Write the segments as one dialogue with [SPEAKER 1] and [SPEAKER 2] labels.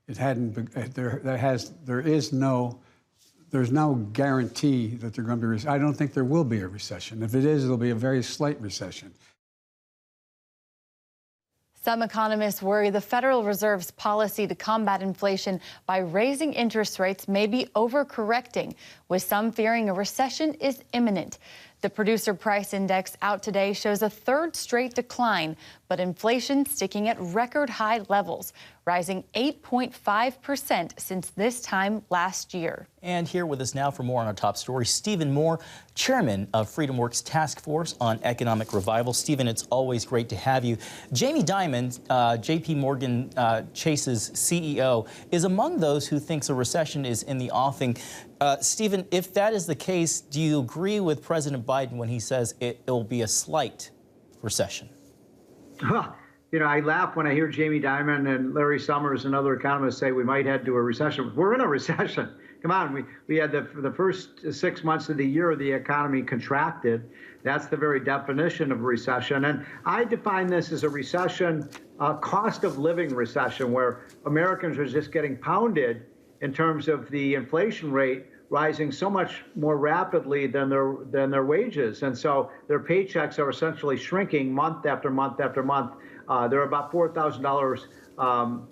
[SPEAKER 1] It hadn't. There's no guarantee that they're going to be. I don't think there will be a recession. If it is, it'll be a very slight recession.
[SPEAKER 2] Some economists worry the Federal Reserve's policy to combat inflation by raising interest rates may be overcorrecting, with some fearing a recession is imminent. The Producer Price Index out today shows a third straight decline, but inflation sticking at record high levels, rising 8.5% since this time last year.
[SPEAKER 3] And here with us now for more on our top story, Stephen Moore, chairman of FreedomWorks Task Force on Economic Revival. Stephen, it's always great to have you. Jamie Dimon, J.P. Morgan Chase's CEO, is among those who thinks a recession is in the offing. Stephen, if that is the case, do you agree with President Biden when he says it will be a slight recession?
[SPEAKER 4] You know, I laugh when I hear Jamie Dimon and Larry Summers and other economists say we might head to a recession. We're in a recession. Come on, we had the first 6 months of the year, the economy contracted. That's the very definition of recession. And I define this as a recession, a cost of living recession, where Americans are just getting pounded in terms of the inflation rate rising so much more rapidly than their wages. And so their paychecks are essentially shrinking month after month after month. They're about $4,000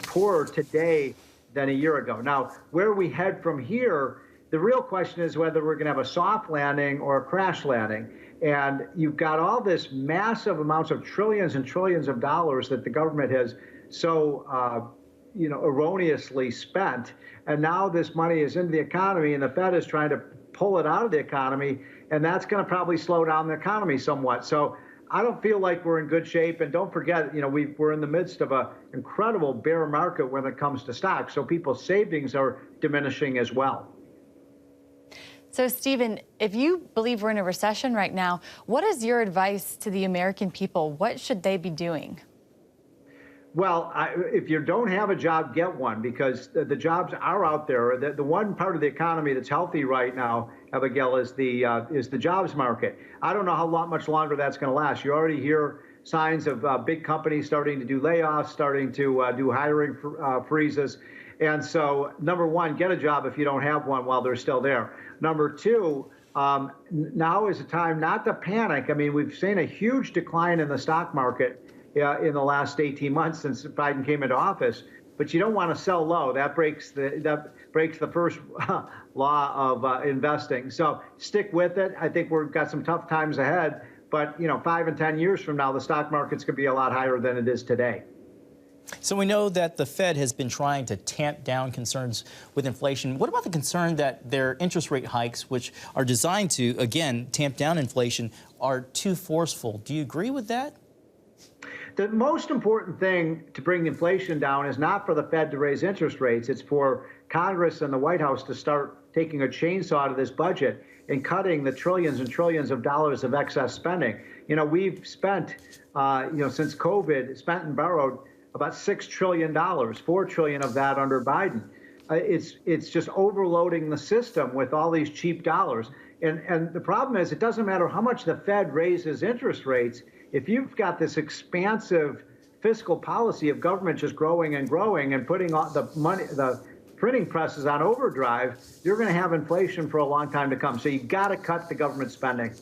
[SPEAKER 4] poorer today than a year ago. Now, where we head from here, the real question is whether we're going to have a soft landing or a crash landing. And you've got all this massive amounts of trillions and trillions of dollars that the government has so erroneously spent. And now this money is into the economy, and the Fed is trying to pull it out of the economy, and that's going to probably slow down the economy somewhat. So I don't feel like we're in good shape. And don't forget, we're in the midst of an incredible bear market when it comes to stocks. So people's savings are diminishing as well.
[SPEAKER 2] So, Stephen, if you believe we're in a recession right now, what is your advice to the American people? What should they be doing?
[SPEAKER 4] Well, if you don't have a job, get one, because the jobs are out there. The one part of the economy that's healthy right now, Abigail, is the jobs market. I don't know how much longer that's going to last. You already hear signs of big companies starting to do layoffs, starting to do hiring freezes. And so, number one, get a job if you don't have one while they're still there. Number two, now is the time not to panic. I mean, we've seen a huge decline in the stock market in the last 18 months since Biden came into office, but you don't want to sell low. That breaks the first law of investing. So stick with it. I think we've got some tough times ahead, but 5 and 10 years from now, the stock market's going to be a lot higher than it is today.
[SPEAKER 3] So we know that the Fed has been trying to tamp down concerns with inflation. What about the concern that their interest rate hikes, which are designed to, again, tamp down inflation, are too forceful? Do you agree with that?
[SPEAKER 4] The most important thing to bring inflation down is not for the Fed to raise interest rates. It's for Congress and the White House to start taking a chainsaw to this budget and cutting the trillions and trillions of dollars of excess spending. We've spent, since COVID, spent and borrowed about $6 trillion, $4 trillion of that under Biden. It's just overloading the system with all these cheap dollars. And the problem is, it doesn't matter how much the Fed raises interest rates. If you've got this expansive fiscal policy of government just growing and growing and putting all the printing presses on overdrive, you're going to have inflation for a long time to come. So you've got to cut the government spending.